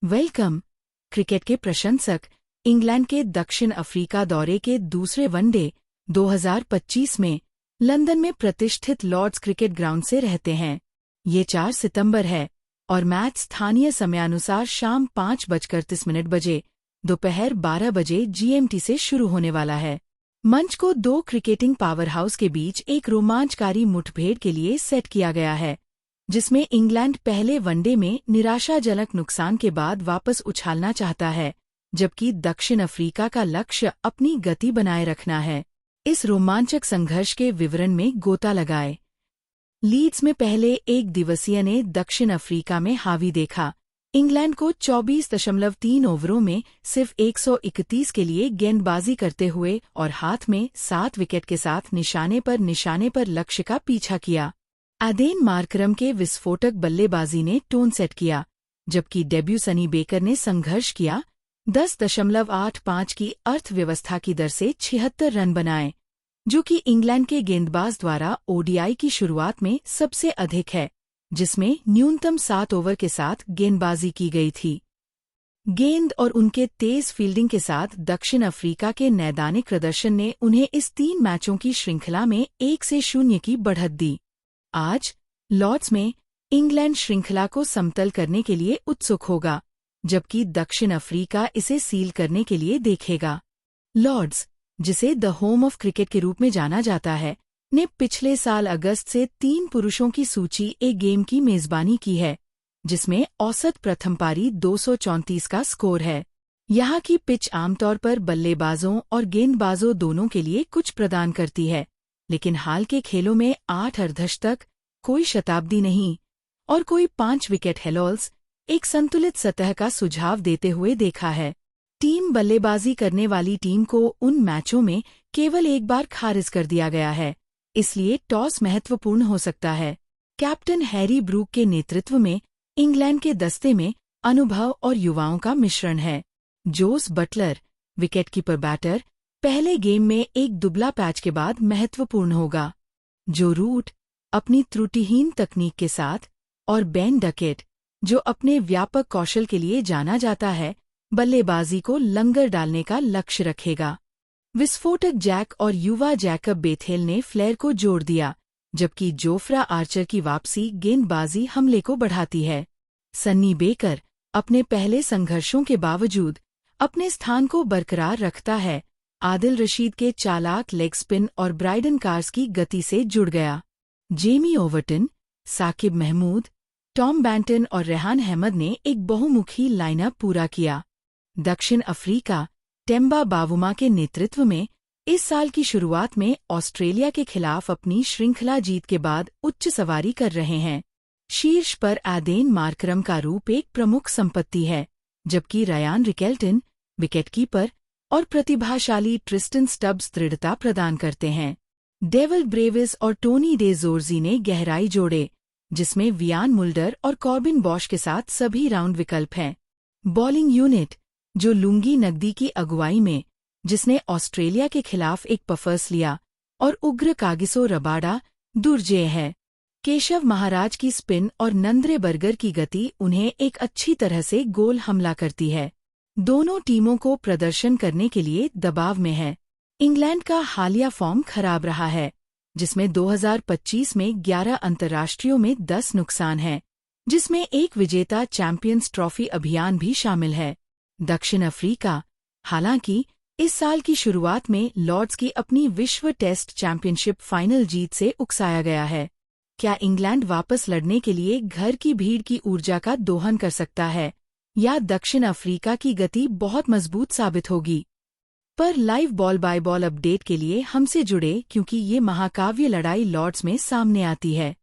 Welcome. Cricket के प्रशंसक England के दक्षिण अफ्रीका दौरे के दूसरे वनडे 2025 में लंदन में प्रतिष्ठित लॉर्ड्स क्रिकेट ग्राउंड से रहते हैं। ये 4 सितंबर है और मैच स्थानीय समयानुसार शाम 5:30 बजे दोपहर 12 बजे GMT से शुरू होने वाला है। मंच को 2 क्रिकेटिंग पावर हाउस के बीच एक रोमांचकारी मुठभेड़ के लिए सेट किया गया है, जिसमें इंग्लैंड पहले वनडे में निराशाजनक नुकसान के बाद वापस उछालना चाहता है, जबकि दक्षिण अफ्रीका का लक्ष्य अपनी गति बनाए रखना है। इस रोमांचक संघर्ष के विवरण में गोता लगाए। लीड्स में पहले एक दिवसीय ने दक्षिण अफ्रीका में हावी देखा। इंग्लैंड को 24.3 ओवरों में सिर्फ 131 के लिए गेंदबाजी करते हुए और हाथ में 7 विकेट के साथ निशाने पर लक्ष्य का पीछा किया। एडेन मार्करम के विस्फोटक बल्लेबाजी ने टोन सेट किया, जबकि डेब्यू सनी बेकर ने संघर्ष किया। 10.85 की अर्थव्यवस्था की दर से 76 रन बनाए, जो कि इंग्लैंड के गेंदबाज द्वारा ODI की शुरुआत में सबसे अधिक है, जिसमें न्यूनतम 7 ओवर के साथ गेंदबाजी की गई थी। गेंद और उनके तेज फील्डिंग के साथ दक्षिण अफ्रीका के नैदानिक प्रदर्शन ने उन्हें इस 3 मैचों की श्रृंखला में 1-0 की बढ़त दी। आज लॉर्ड्स में इंग्लैंड श्रृंखला को समतल करने के लिए उत्सुक होगा, जबकि दक्षिण अफ्रीका इसे सील करने के लिए देखेगा। लॉर्ड्स, जिसे द होम ऑफ क्रिकेट के रूप में जाना जाता है, ने पिछले साल अगस्त से 3 पुरुषों की सूची ए गेम की मेजबानी की है, जिसमें औसत प्रथम पारी 234 का स्कोर है। यहाँ की पिच आमतौर पर बल्लेबाजों और गेंदबाजों दोनों के लिए कुछ प्रदान करती है, लेकिन हाल के खेलों में 8 अर्धशतक, कोई शताब्दी नहीं और कोई 5 विकेट हेलॉल्स एक संतुलित सतह का सुझाव देते हुए देखा है। टीम बल्लेबाजी करने वाली टीम को उन मैचों में केवल एक बार खारिज कर दिया गया है, इसलिए टॉस महत्वपूर्ण हो सकता है। कैप्टन हैरी ब्रूक के नेतृत्व में इंग्लैंड के दस्ते में अनुभव और युवाओं का मिश्रण है। जोस बटलर, विकेटकीपर बैटर, पहले गेम में एक दुबला पैच के बाद महत्वपूर्ण होगा। जो रूट, अपनी त्रुटिहीन तकनीक के साथ, और बेन डकेट, जो अपने व्यापक कौशल के लिए जाना जाता है, बल्लेबाजी को लंगर डालने का लक्ष्य रखेगा। विस्फोटक जैक और युवा जैकब बेथेल ने फ्लेयर को जोड़ दिया, जबकि जोफ्रा आर्चर की वापसी गेंदबाजी हमले को बढ़ाती है। सन्नी बेकर अपने पहले संघर्षों के बावजूद अपने स्थान को बरकरार रखता है। आदिल रशीद के चालाक लेग स्पिन और ब्राइडन कार्स की गति से जुड़ गया। Jamie Overton, Saqib Mahmood, Tom Banton और रेहान अहमद ने एक बहुमुखी लाइनअप पूरा किया। दक्षिण अफ्रीका टेम्बा बावुमा के नेतृत्व में इस साल की शुरुआत में ऑस्ट्रेलिया के खिलाफ अपनी श्रृंखला जीत के बाद उच्च सवारी कर रहे हैं। शीर्ष पर एडेन मार्करम का रूप एक प्रमुख संपत्ति है, जबकि रयान रिकेल्टन, विकेटकीपर, और प्रतिभाशाली ट्रिस्टन स्टब्स दृढ़ता प्रदान करते हैं। डेविल ब्रेविस और टोनी डे जोर्जी ने गहराई जोड़े, जिसमें वियान मुल्डर और कॉर्बिन बॉश के साथ सभी राउंड विकल्प हैं। बॉलिंग यूनिट, जो लुंगी नकदी की अगुवाई में, जिसने ऑस्ट्रेलिया के खिलाफ एक पफर्स लिया, और उग्र कागिसो रबाडा दुर्जेय है। केशव महाराज की स्पिन और नंद्रे बर्गर की गति उन्हें एक अच्छी तरह से गोल हमला करती है। दोनों टीमों को प्रदर्शन करने के लिए दबाव में है। इंग्लैंड का हालिया फॉर्म खराब रहा है, जिसमें 2025 में 11 अंतर्राष्ट्रीयों में 10 नुकसान हैं, जिसमें एक विजेता चैंपियंस ट्रॉफी अभियान भी शामिल है। दक्षिण अफ्रीका, हालांकि इस साल की शुरुआत में लॉर्ड्स की अपनी विश्व टेस्ट चैंपियनशिप फाइनल जीत से उकसाया गया है। क्या इंग्लैंड वापस लड़ने के लिए घर की भीड़ की ऊर्जा का दोहन कर सकता है, या दक्षिण अफ्रीका की गति बहुत मजबूत साबित होगी? पर live ball by ball update के लिए हमसे जुड़े, क्योंकि ये महाकाव्य लड़ाई लॉर्ड्स में सामने आती है।